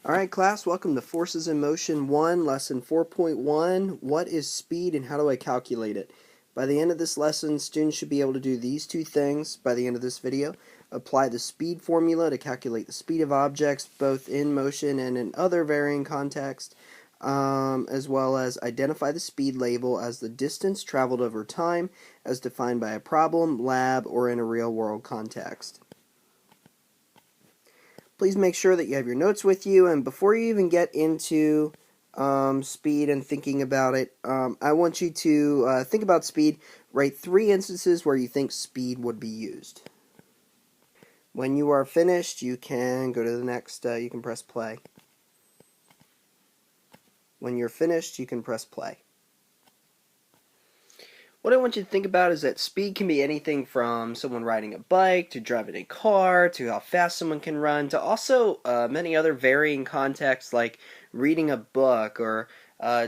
Alright class, welcome to Forces in Motion 1, Lesson 4.1, What is speed and how do I calculate it? By the end of this lesson, students should be able to do these two things by the end of this video. Apply the speed formula to calculate the speed of objects, both in motion and in other varying contexts, as well as identify the speed label as the distance traveled over time as defined by a problem, lab, or in a real-world context. Please make sure that you have your notes with you, and before you even get into speed and thinking about it, I want you to think about speed. Write 3 instances where you think speed would be used. When you are finished, you can go to the next, you can press play. When you're finished, you can press play. What I want you to think about is that speed can be anything from someone riding a bike, to driving a car, to how fast someone can run, to also many other varying contexts like reading a book, or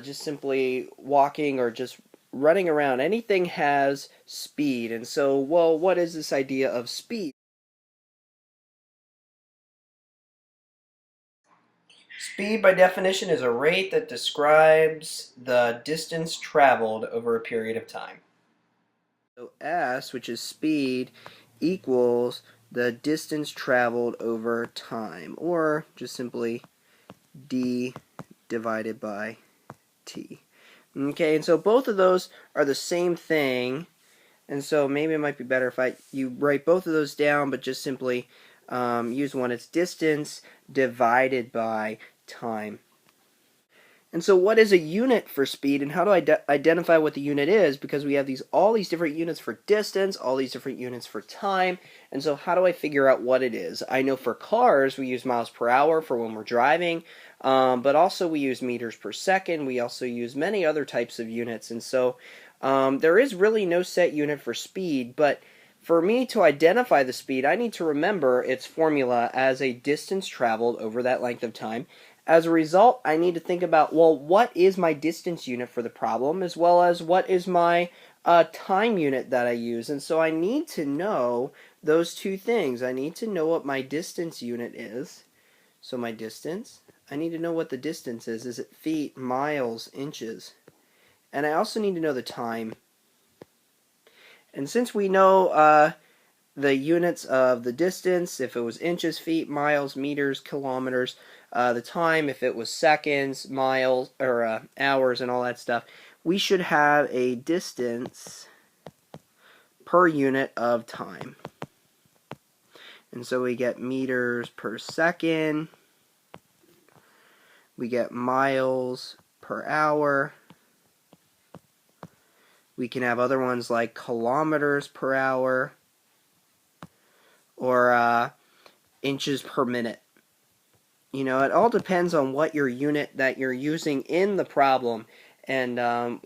just simply walking, or just running around. Anything has speed. And so, well, what is this idea of speed? Speed, by definition, is a rate that describes the distance traveled over a period of time. So s, which is speed, equals the distance traveled over time, or just simply d divided by t. Okay, and so both of those are the same thing, and so maybe it might be better if you write both of those down, but just simply use one. It's distance divided by time. And so what is a unit for speed, and how do I identify what the unit is? Because we have all these different units for distance, all these different units for time, and so how do I figure out what it is? I know for cars we use miles per hour for when we're driving, but also we use meters per second. We also use many other types of units, and so there is really no set unit for speed, but for me to identify the speed, I need to remember its formula as a distance traveled over that length of time. As a result, I need to think about, well, what is my distance unit for the problem, as well as what is my time unit that I use. And so I need to know those two things. I need to know what my distance unit is. So my distance, I need to know what the distance is. Is it feet, miles, inches? And I also need to know the time. And since we know the units of the distance, if it was inches, feet, miles, meters, kilometers, the time, if it was seconds, miles, or hours, and all that stuff, we should have a distance per unit of time. And so we get meters per second, we get miles per hour, we can have other ones like kilometers per hour, or inches per minute. You know, it all depends on what your unit that you're using in the problem, and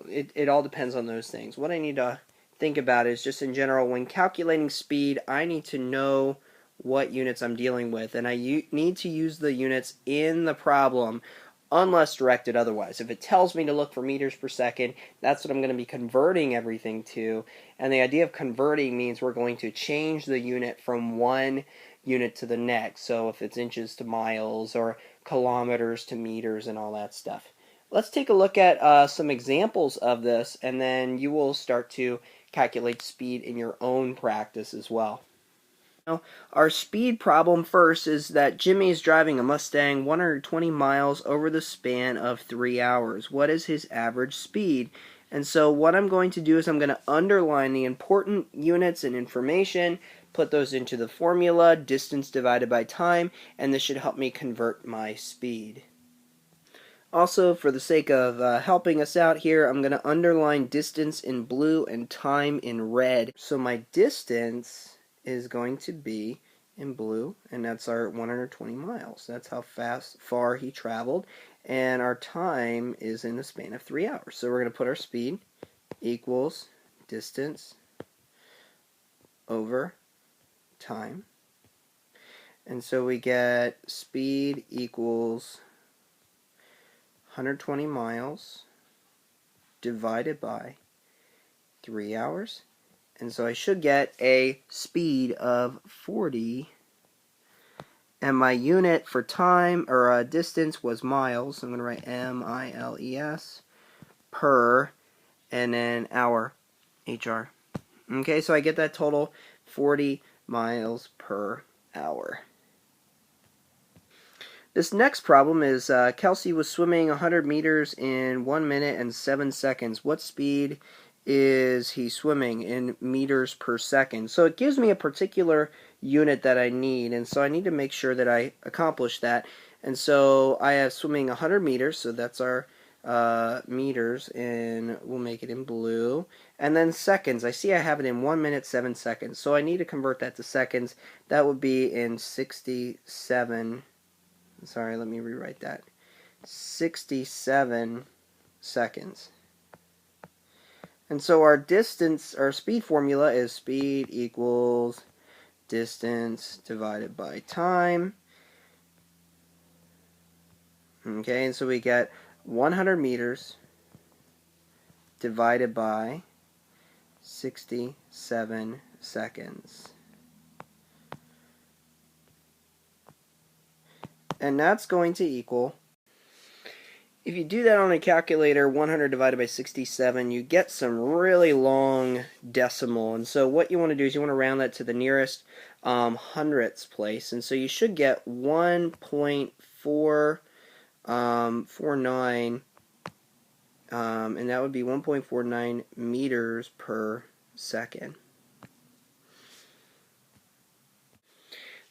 it all depends on those things. What I need to think about is just in general, when calculating speed, I need to know what units I'm dealing with, and I need to use the units in the problem unless directed otherwise. If it tells me to look for meters per second, that's what I'm going to be converting everything to, and the idea of converting means we're going to change the unit from one unit to the next. So if it's inches to miles, or kilometers to meters, and all that stuff. Let's take a look at some examples of this, and then you will start to calculate speed in your own practice as well. Now, our speed problem first is that Jimmy is driving a Mustang 120 miles over the span of 3 hours. What is his average speed? And so what I'm going to do is I'm going to underline the important units and information, put those into the formula, distance divided by time, and this should help me convert my speed. Also, for the sake of helping us out here, I'm going to underline distance in blue and time in red. So my distance is going to be in blue, and that's our 120 miles. That's how far he traveled, and our time is in the span of 3 hours. So we're going to put our speed equals distance over time, and so we get speed equals 120 miles divided by 3 hours, and so I should get a speed of 40 And my unit for time, or distance, was miles. So I'm going to write M-I-L-E-S per, and then hour, H-R. Okay, so I get that total 40 miles per hour. This next problem is Kelsey was swimming 100 meters in 1 minute and 7 seconds. What speed is he swimming in meters per second? So it gives me a particular unit that I need, and so I need to make sure that I accomplish that. And so I have swimming 100 meters, so that's our meters, and we'll make it in blue. And then seconds, I see I have it in 1 minute 7 seconds, so I need to convert that to seconds. That would be in 67. Sorry, let me rewrite that. 67 seconds. And so our distance, our speed formula is speed equals distance divided by time. Okay, and so we get 100 meters divided by 67 seconds. And that's going to equal, if you do that on a calculator, 100 divided by 67, you get some really long decimal. And so what you want to do is you want to round that to the nearest hundredths place. And so you should get 1.449, and that would be 1.49 meters per second.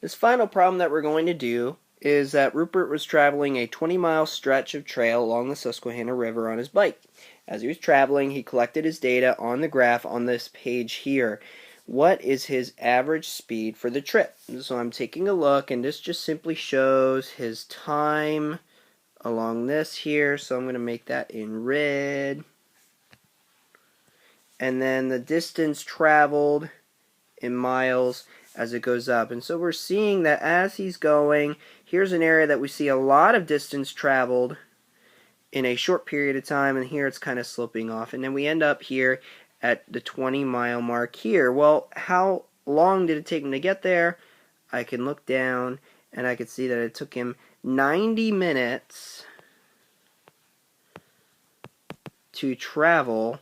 This final problem that we're going to do is that Rupert was traveling a 20-mile stretch of trail along the Susquehanna River on his bike. As he was traveling, he collected his data on the graph on this page here. What is his average speed for the trip? So I'm taking a look, and this just simply shows his time along this here. So I'm going to make that in red. And then the distance traveled in miles as it goes up. And so we're seeing that as he's going, here's an area that we see a lot of distance traveled in a short period of time, and here it's kind of sloping off. And then we end up here at the 20-mile mark here. Well, how long did it take him to get there? I can look down, and I can see that it took him 90 minutes to travel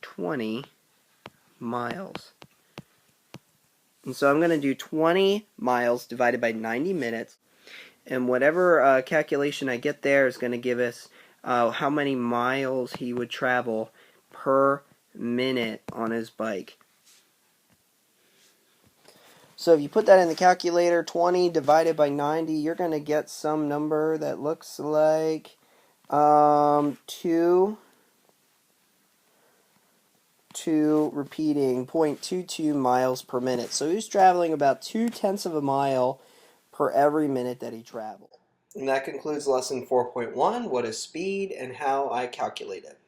20 miles. And so I'm going to do 20 miles divided by 90 minutes. And whatever calculation I get there is going to give us how many miles he would travel per minute on his bike. So if you put that in the calculator, 20 divided by 90, you're going to get some number that looks like 2 repeating 0.22 miles per minute. So he's traveling about 0.2 of a mile per every minute that he traveled. And that concludes lesson 4.1, what is speed and how I calculate it.